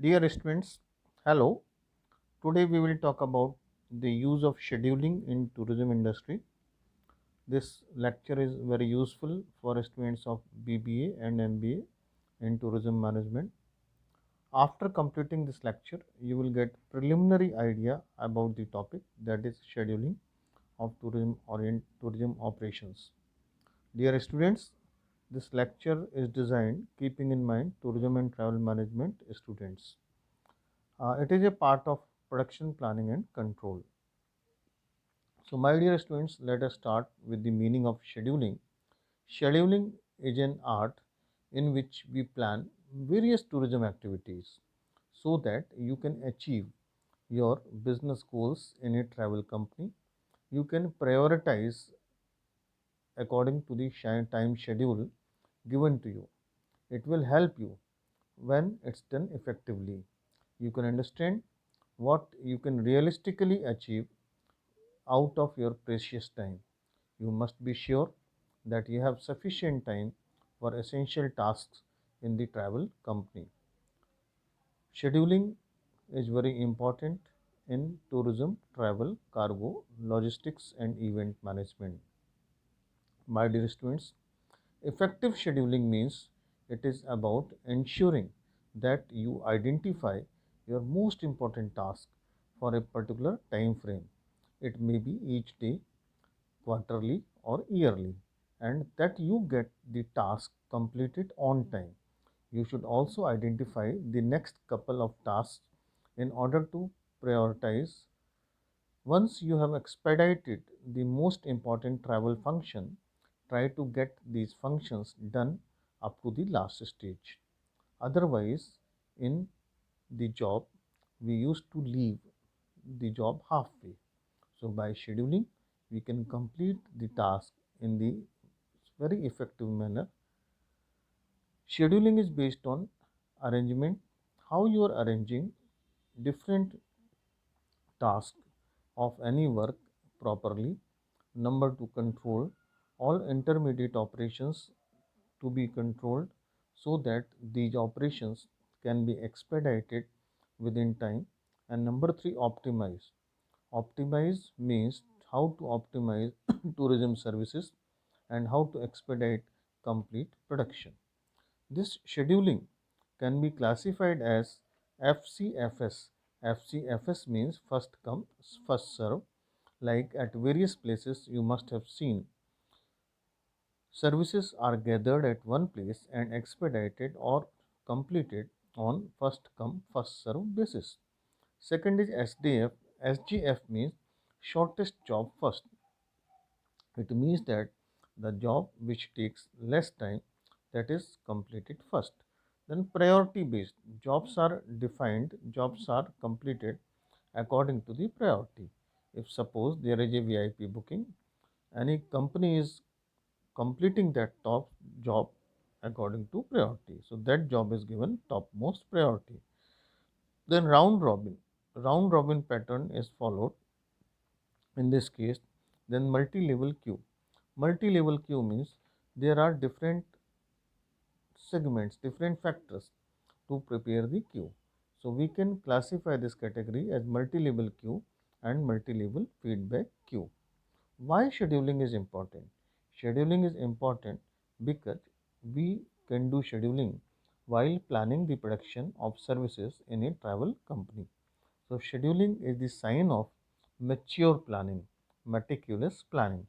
Dear students, hello. Today we will talk about the use of scheduling in tourism industry. This lecture is very useful for students of BBA and MBA in tourism management. After completing this lecture, you will get preliminary idea about the topic, that is scheduling of tourism operations. Dear students, this lecture is designed keeping in mind tourism and travel management students. It is a part of production planning and control. So, my dear students, let us start with the meaning of scheduling. Scheduling is an art in which we plan various tourism activities so that you can achieve your business goals in a travel company. You can prioritize according to the time schedule given to you. It will help you when it's done effectively. You can understand what you can realistically achieve out of your precious time. You must be sure that you have sufficient time for essential tasks in the travel company. Scheduling is very important in tourism, travel, cargo, logistics, and event management. My dear students, effective scheduling means it is about ensuring that you identify your most important task for a particular time frame. It may be each day, quarterly, or yearly, and that you get the task completed on time. You should also identify the next couple of tasks in order to prioritize. Once you have expedited the most important travel function, try to get these functions done up to the last stage. Otherwise, in the job, we used to leave the job halfway. So, by scheduling, we can complete the task in the very effective manner. Scheduling is based on arrangement, how you are arranging different tasks of any work properly. Number two, control all intermediate operations to be controlled so that these operations can be expedited within time. And number three, optimize. Optimize means how to optimize tourism services and how to expedite complete production. This scheduling can be classified as FCFS. FCFS means first come, first serve. Like at various places, you must have seen services are gathered at one place and expedited or completed on first come, first serve basis. Second is SDF. SGF means shortest job first. It means that the job which takes less time, that is completed first. Then priority based jobs are defined, jobs are completed according to the priority. If suppose there is a VIP booking, any company is completing that top job according to priority, so that job is given topmost priority. Then round robin pattern is followed in this case. Then multi-level queue. Multi-level queue means there are different segments, different factors to prepare the queue. So we can classify this category as multi-level queue and multi-level feedback queue. Why scheduling is important? Scheduling is important because we can do scheduling while planning the production of services in a travel company. So scheduling is the sign of mature planning, meticulous planning.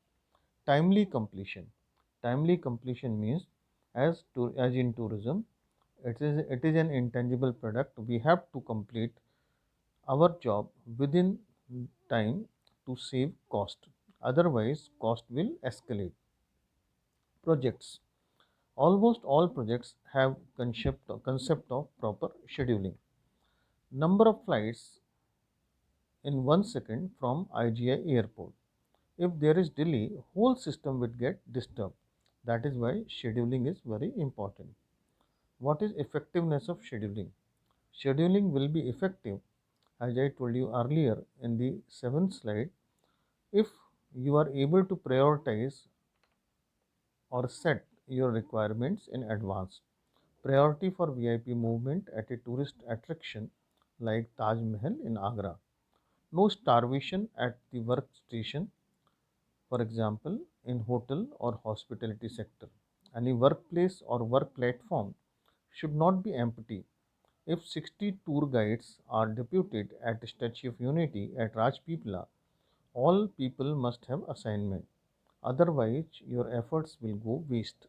Timely completion. Timely completion means as in tourism, it is an intangible product. We have to complete our job within time to save cost. Otherwise, cost will escalate. Projects. Almost all projects have concept of proper scheduling. Number of flights in 1 second from IGI airport. If there is delay, whole system will get disturbed. That is why scheduling is very important. What is effectiveness of scheduling? Scheduling will be effective, as I told you earlier in the seventh slide, if you are able to prioritize or set your requirements in advance. Priority for VIP movement at a tourist attraction like Taj Mahal in Agra. No starvation at the workstation, for example, in hotel or hospitality sector. Any workplace or work platform should not be empty. If 60 tour guides are deputed at Statue of Unity at Rajpipla, all people must have assignment. Otherwise, your efforts will go waste.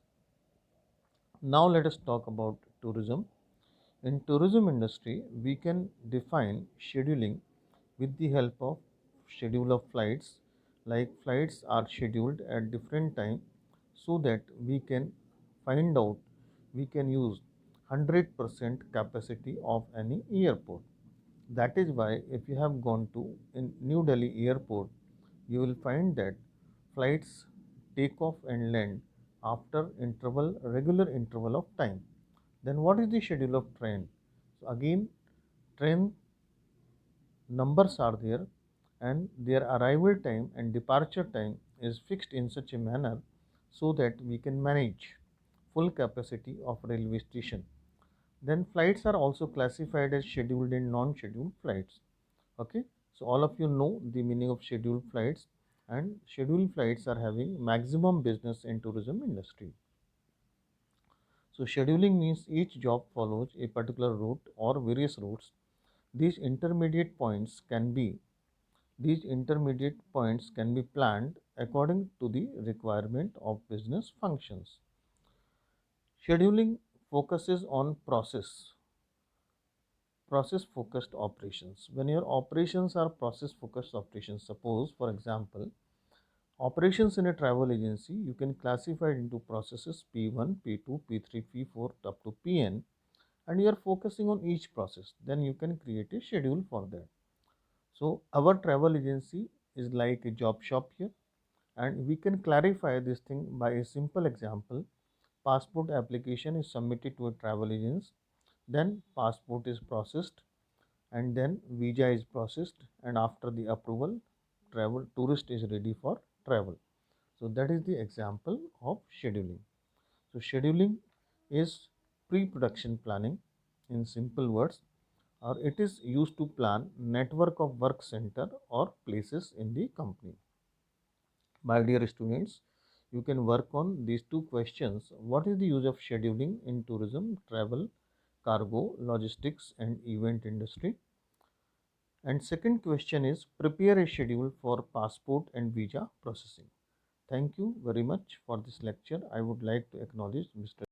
Now let us talk about tourism. In tourism industry, we can define scheduling with the help of schedule of flights. Like flights are scheduled at different time so that we can find out we can use 100% capacity of any airport. That is why if you have gone to in New Delhi airport, you will find that flights take off and land after regular interval of time. Then what is the schedule of train? So again, train numbers are there and their arrival time and departure time is fixed in such a manner so that we can manage full capacity of railway station. Then flights are also classified as scheduled and non-scheduled flights. Okay, so all of you know the meaning of scheduled flights, and scheduled flights are having maximum business in tourism industry. So scheduling means each job follows a particular route or various routes. These intermediate points can be these intermediate points can be planned according to the requirement of business functions. Scheduling focuses on process focused operations. When your operations are process focused operations, suppose for example, operations in a travel agency, you can classify it into processes P1, P2, P3, P4 up to Pn, and you are focusing on each process. Then you can create a schedule for that. So our travel agency is like a job shop here, and we can clarify this thing by a simple example. Passport application is submitted to a travel agency, then passport is processed, and then visa is processed, and after the approval, travel tourist is ready for travel. So that is the example of scheduling. So scheduling is pre-production planning in simple words, or it is used to plan network of work center or places in the company. My dear students, you can work on these two questions. What is the use of scheduling in tourism, travel, cargo, logistics and event industry? And second question is prepare a schedule for passport and visa processing. Thank you very much for this lecture. I would like to acknowledge Mr.